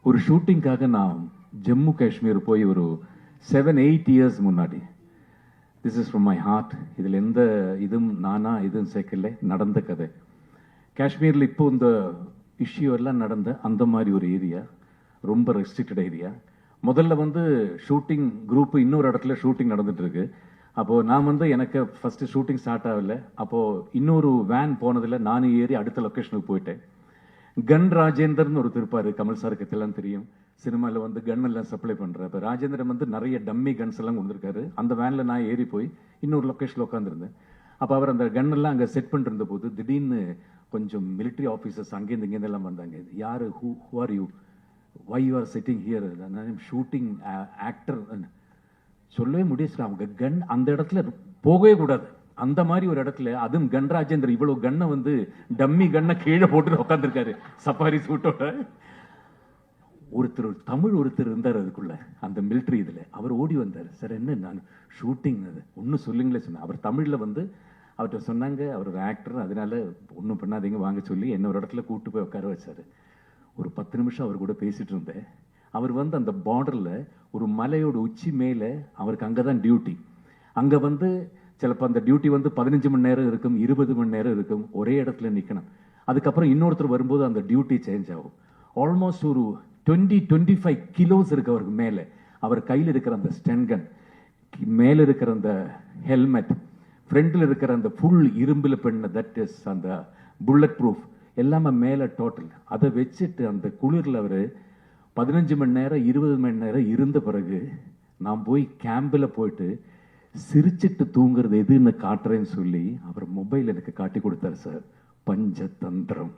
ஒரு ஷூட்டிங்காக நான் ஜம்மு காஷ்மீர் போய் ஒரு 7-8 இயர்ஸ் முன்னாடி, this is from my heart, இதில் எந்த இதுவும் நானா இதுவும் சேர்க்கல, நடந்த கதை. காஷ்மீரில் இப்போ இந்த இஷ்யூ எல்லாம் நடந்த அந்த மாதிரி ஒரு ஏரியா, ரொம்ப ரெஸ்ட்ரிக்டட் ஏரியா. முதல்ல வந்து ஷூட்டிங் குரூப் இன்னொரு இடத்துல ஷூட்டிங் நடந்துட்டு இருக்கு. அப்போது நான் வந்து எனக்கு ஃபஸ்ட்டு ஷூட்டிங் ஸ்டார்ட் ஆகல. அப்போது இன்னொரு வேன் போனதில் நானும் ஏறி அடுத்த லொக்கேஷனுக்கு போயிட்டேன். கன் ராஜேந்தர்னு ஒரு இருப்பாரு, கமல் சாருக்கு எல்லாம் தெரியும், சினிமாவில் வந்து கன் எல்லாம் சப்ளை பண்ணுறாரு. இப்போ ராஜேந்திரன் வந்து நிறைய டம்மி கன்ஸ் எல்லாம் கொடுத்துருக்காரு. அந்த வேனில் நான் ஏறி போய் இன்னொரு லொக்கேஷனில் உட்காந்துருந்தேன். அப்போ அவர் அந்த கன் எல்லாம் அங்கே செட் பண்ணிருந்த போது திடீர்னு கொஞ்சம் மிலிட்ரி ஆஃபீஸர்ஸ் அங்கேருந்து இங்கேருந்து எல்லாம் வந்தாங்க. யார், who are you, why you are sitting here, shooting actor சொல்லவே முடியாது. அவங்க கன் அந்த இடத்துல போகவே கூடாது, அந்த மாதிரி ஒரு இடத்துல, அதுவும் கன் ராஜேந்தர் இவ்வளவு கண்ணை வந்து டம்மி கண்ணை கீழே போட்டு உட்காந்துருக்காரு சஃபாரி சூட்டோட. தமிழ் ஒருத்தர் இருந்தார் அதுக்குள்ள, அந்த மிலிட்ரி இதில். அவர் ஓடி வந்தார். சார் என்ன, நான் ஷூட்டிங் அது ஒன்றும் சொல்லுங்களே சொன்னேன். அவர் தமிழில் வந்து அவர்கிட்ட சொன்னாங்க, அவர் ஒரு ஆக்டர், அதனால ஒன்றும் பண்ணாதீங்க வாங்க சொல்லி என்ன ஒரு இடத்துல கூப்பிட்டு போய் உட்கார வச்சார். ஒரு 10 நிமிஷம் அவர் கூட பேசிட்டு இருந்தேன். அவர் வந்து அந்த பார்டரில் ஒரு மலையோட உச்சி மேலே, அவருக்கு அங்கே தான் டியூட்டி. அங்கே வந்து சிலப்போ அந்த டியூட்டி வந்து 15 மணி நேரம் இருக்கும், 20 மணி நேரம் இருக்கும், ஒரே இடத்துல நிற்கணும். அதுக்கப்புறம் இன்னொருத்தர் வரும்போது அந்த டியூட்டி சேஞ்ச் ஆகும். ஆல்மோஸ்ட் ஒரு 20-25 கிலோஸ் இருக்கு அவருக்கு மேலே. அவர் கையில் இருக்கிற அந்த ஸ்டென்கன், மேலே இருக்கிற அந்த ஹெல்மெட், ஃப்ரண்டில் இருக்கிற அந்த ஃபுல் இரும்பில் பண்ண தட் இஸ் அந்த புல்லட் ப்ரூஃப் எல்லாமே மேலே டோட்டல். அதை வச்சுட்டு அந்த குளிரில் அவர் 15 மணி நேரம் 20 மணி நேரம் இருந்த பிறகு நான் போய் கேம்பில் போயிட்டு சிரிச்சிட்டு தூங்குறது எதுன்னு காட்டுறேன்னு சொல்லி அவர் மொபைல் எனக்கு காட்டி கொடுத்தாரு சார். பஞ்சதந்திரம்,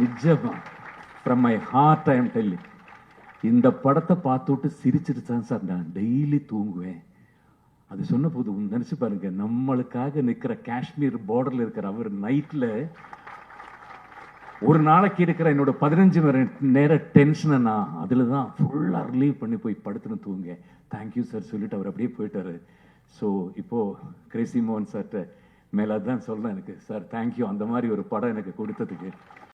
நிஜமா, from my heart I am telling. இந்த படத்தை பார்த்துட்டு சிரிச்சிட்டு தான் சார் நான் டெய்லி தூங்குவேன். அது சொன்ன போது நினைச்சு பாருங்க, நம்மளுக்காக நிற்கிற காஷ்மீர் பார்டர்ல இருக்கிற அவர் நைட்ல ஒரு நாளைக்கு இருக்கிற என்னோட 15 மணி நேர டென்ஷனை நான் அதில் தான் ஃபுல்லாக ரிலீவ் பண்ணி போய் படுத்துன்னு தூங்க. தேங்க்யூ சார் சொல்லிட்டு அவர் அப்படியே போயிட்டாரு. ஸோ இப்போது கிரேசி மோகன் சார்கிட்ட மேலே தான் சொல்கிறேன், எனக்கு சார் தேங்க்யூ அந்த மாதிரி ஒரு படம் எனக்கு கொடுத்ததுக்கு.